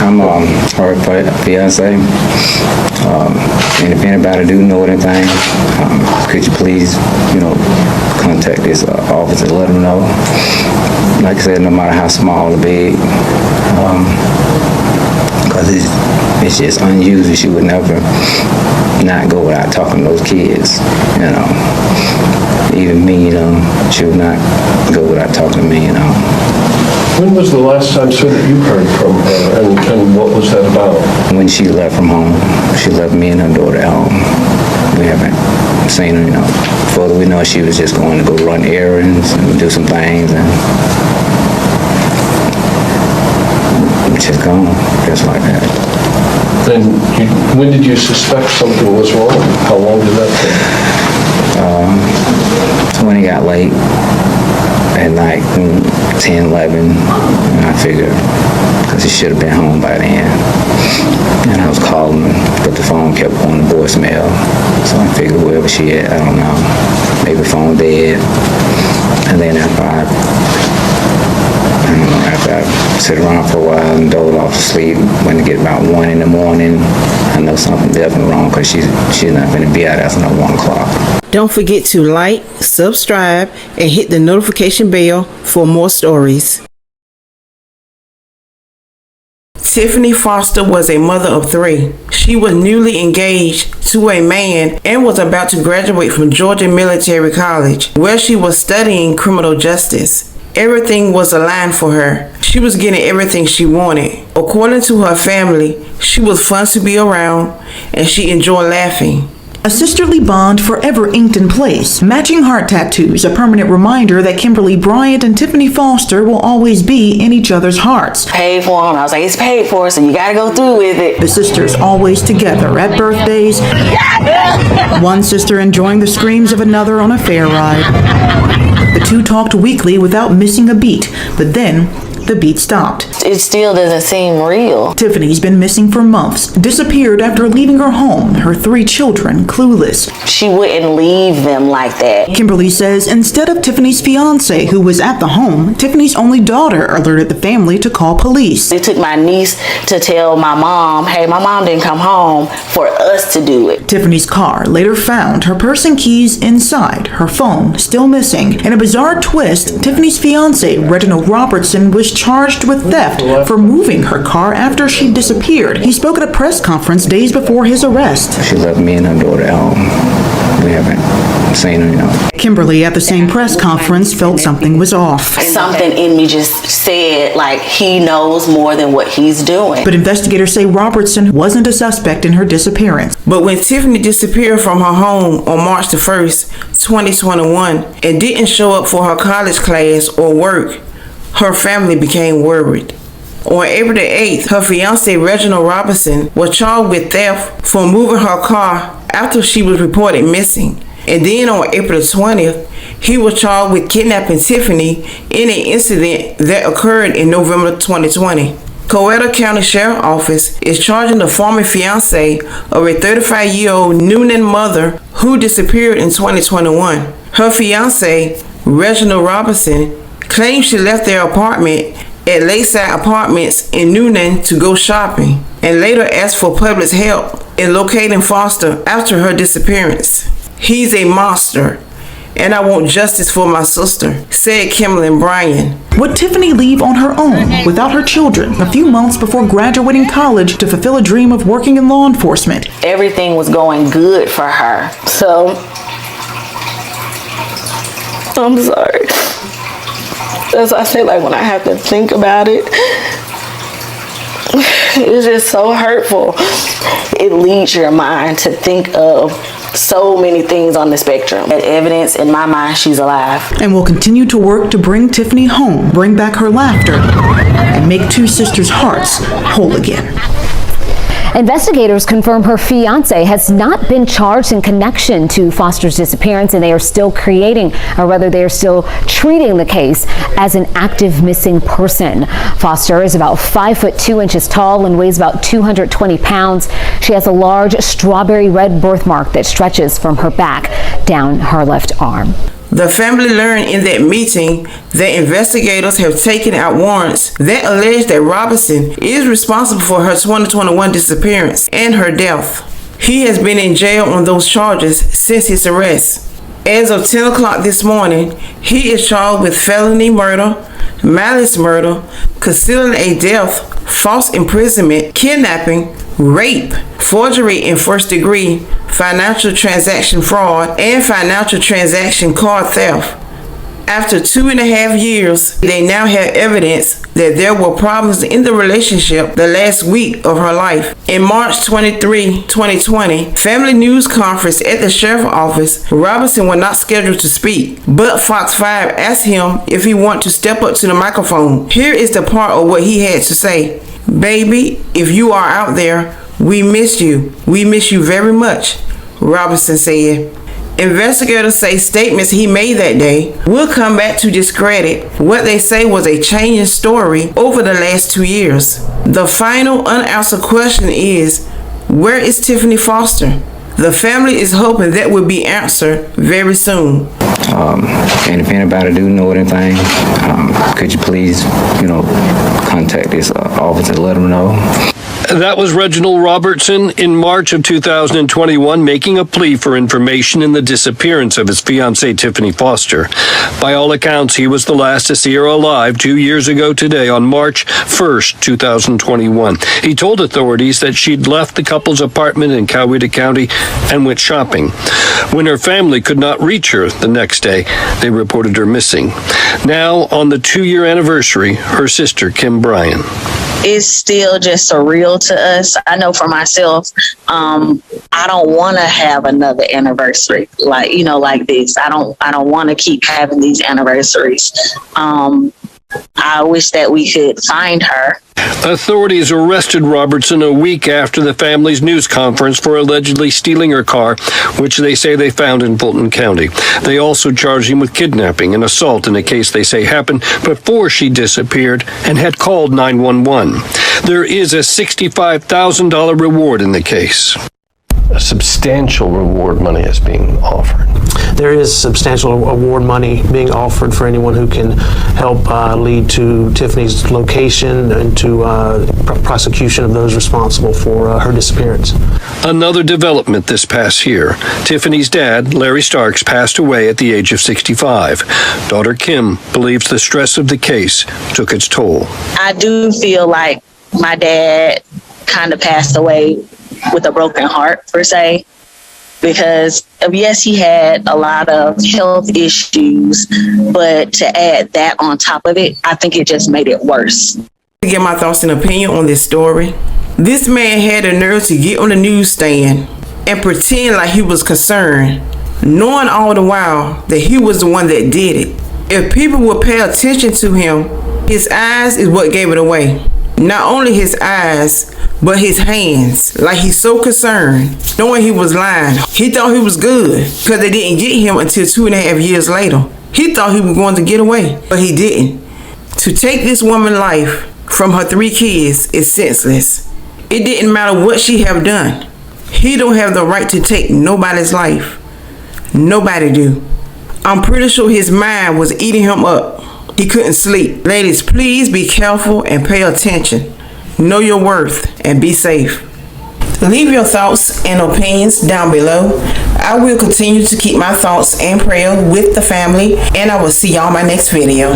I'm her fiance. And if anybody do know anything, could you please, contact this office and let them know. Like I said, no matter how small or big, because it's just unusual. She would never not go without talking to those kids, Even me, she would not go without talking to me, When was the last time, sir, that you heard from her, and what was that about? When she left from home. She left me and her daughter at home. We haven't seen her, Further we know, she was just going to go run errands and do some things, and just gone, just like that. Then, when did you suspect something was wrong? How long did that take? When it got late, at night, 10, 11, and I figured, because he should have been home by then. And I was calling her, but the phone kept on the voicemail. So I figured wherever she at, I don't know, maybe the phone dead. And then after I sit around for a while and dozed off to sleep, when it get about 1 in the morning, I know something definitely wrong, because she's not going to be out after 1 o'clock. Don't forget to like, subscribe, and hit the notification bell for more stories. Tiffany Foster was a mother of 3. She was newly engaged to a man and was about to graduate from Georgia Military College, where she was studying criminal justice. Everything was aligned for her. She was getting everything she wanted. According to her family, she was fun to be around and she enjoyed laughing. A sisterly bond forever inked in place. Matching heart tattoos, a permanent reminder that Kimberly Bryant and Tiffany Foster will always be in each other's hearts. Paid for them. I was like, it's paid for, so you gotta go through with it. The sisters always together at birthdays. One sister enjoying the screams of another on a fair ride. The two talked weekly without missing a beat, but then the beat stopped. It still doesn't seem real. Tiffany's been missing for months, disappeared after leaving her home, her 3 children clueless. She wouldn't leave them like that. Kimberly says instead of Tiffany's fiance, who was at the home, Tiffany's only daughter alerted the family to call police. It took my niece to tell my mom, hey, my mom didn't come home, for us to do it. Tiffany's car later found her purse and keys inside, her phone still missing. In a bizarre twist, Tiffany's fiance, Reginald Robertson, was charged with theft for moving her car after she disappeared. He spoke at a press conference days before his arrest. She left me and her daughter at home. We haven't seen her, Kimberly, at the same press conference, felt something was off. Something in me just said, like, he knows more than what he's doing. But investigators say Robertson wasn't a suspect in her disappearance. But when Tiffany disappeared from her home on March the 1st, 2021, and didn't show up for her college class or work, her family became worried. On April the 8th, her fiancé Reginald Robertson was charged with theft for moving her car after she was reported missing. And then on April the 20th, he was charged with kidnapping Tiffany in an incident that occurred in November 2020. Coweta County Sheriff's Office is charging the former fiancé of a 35-year-old Noonan mother who disappeared in 2021. Her fiancé, Reginald Robertson, claimed she left their apartment at Lakeside Apartments in Noonan to go shopping, and later asked for public help in locating Foster after her disappearance. He's a monster, and I want justice for my sister, said Kimberly Bryant. Would Tiffany leave on her own, without her children, a few months before graduating college to fulfill a dream of working in law enforcement? Everything was going good for her. So, I'm sorry. As I say, like, when I have to think about it, it's just so hurtful. It leads your mind to think of so many things on the spectrum. As evidence, in my mind, she's alive. And will continue to work to bring Tiffany home, bring back her laughter, and make 2 sisters' hearts whole again. Investigators confirm her fiancé has not been charged in connection to Foster's disappearance, and they are still treating the case as an active missing person. Foster is about 5'2" tall and weighs about 220 pounds. She has a large strawberry red birthmark that stretches from her back down her left arm. The family learned in that meeting that investigators have taken out warrants that allege that Robertson is responsible for her 2021 disappearance and her death. He has been in jail on those charges since his arrest. As of 10 o'clock this morning, he is charged with felony murder, malice murder, concealing a death, false imprisonment, kidnapping, rape, forgery in first degree, financial transaction fraud, and financial transaction card theft. After 2.5 years, they now have evidence that there were problems in the relationship the last week of her life. In March 23, 2020, family news conference at the sheriff's office, Robertson was not scheduled to speak, but Fox 5 asked him if he wanted to step up to the microphone. Here is the part of what he had to say. "Baby, if you are out there, we miss you. We miss you very much," Robertson said. Investigators say statements he made that day will come back to discredit what they say was a changing story over the last 2 years. The final unanswered question is, where is Tiffany Foster? The family is hoping that will be answered very soon. And if anybody do know anything, could you please, contact this office and let them know. That was Reginald Robertson in March of 2021 making a plea for information in the disappearance of his fiancée Tiffany Foster. By all accounts, he was the last to see her alive 2 years ago today on March 1st, 2021. He told authorities that she'd left the couple's apartment in Coweta County and went shopping. When her family could not reach her the next day, they reported her missing. Now, on the 2-year anniversary, her sister, Kim Bryan. It's still just surreal to us. I know for myself, I don't want to have another anniversary like this. I don't want to keep having these anniversaries. I wish that we could find her. Authorities arrested Robertson a week after the family's news conference for allegedly stealing her car, which they say they found in Fulton County. They also charged him with kidnapping and assault in a case they say happened before she disappeared and had called 911. There is a $65,000 reward in the case. A substantial reward money is being offered. There is substantial award money being offered for anyone who can help lead to Tiffany's location and to prosecution of those responsible for her disappearance. Another development this past year. Tiffany's dad, Larry Starks, passed away at the age of 65. Daughter Kim believes the stress of the case took its toll. I do feel like my dad kind of passed away with a broken heart, per se, because yes, he had a lot of health issues, but to add that on top of it, I think it just made it worse. To get my thoughts and opinion on this story, this man had the nerve to get on the newsstand and pretend like he was concerned, knowing all the while that he was the one that did it. If people would pay attention to him, his eyes is what gave it away. Not only his eyes, but his hands. Like he's so concerned, knowing he was lying. He thought he was good because they didn't get him until 2.5 years later. He thought he was going to get away, but he didn't. To take this woman's life from her 3 kids is senseless. It didn't matter what she have done. He don't have the right to take nobody's life. Nobody do. I'm pretty sure his mind was eating him up. He couldn't sleep. Ladies, please be careful and pay attention. Know your worth and be safe. Leave your thoughts and opinions down below. I will continue to keep my thoughts and prayer with the family, and I will see y'all in my next video.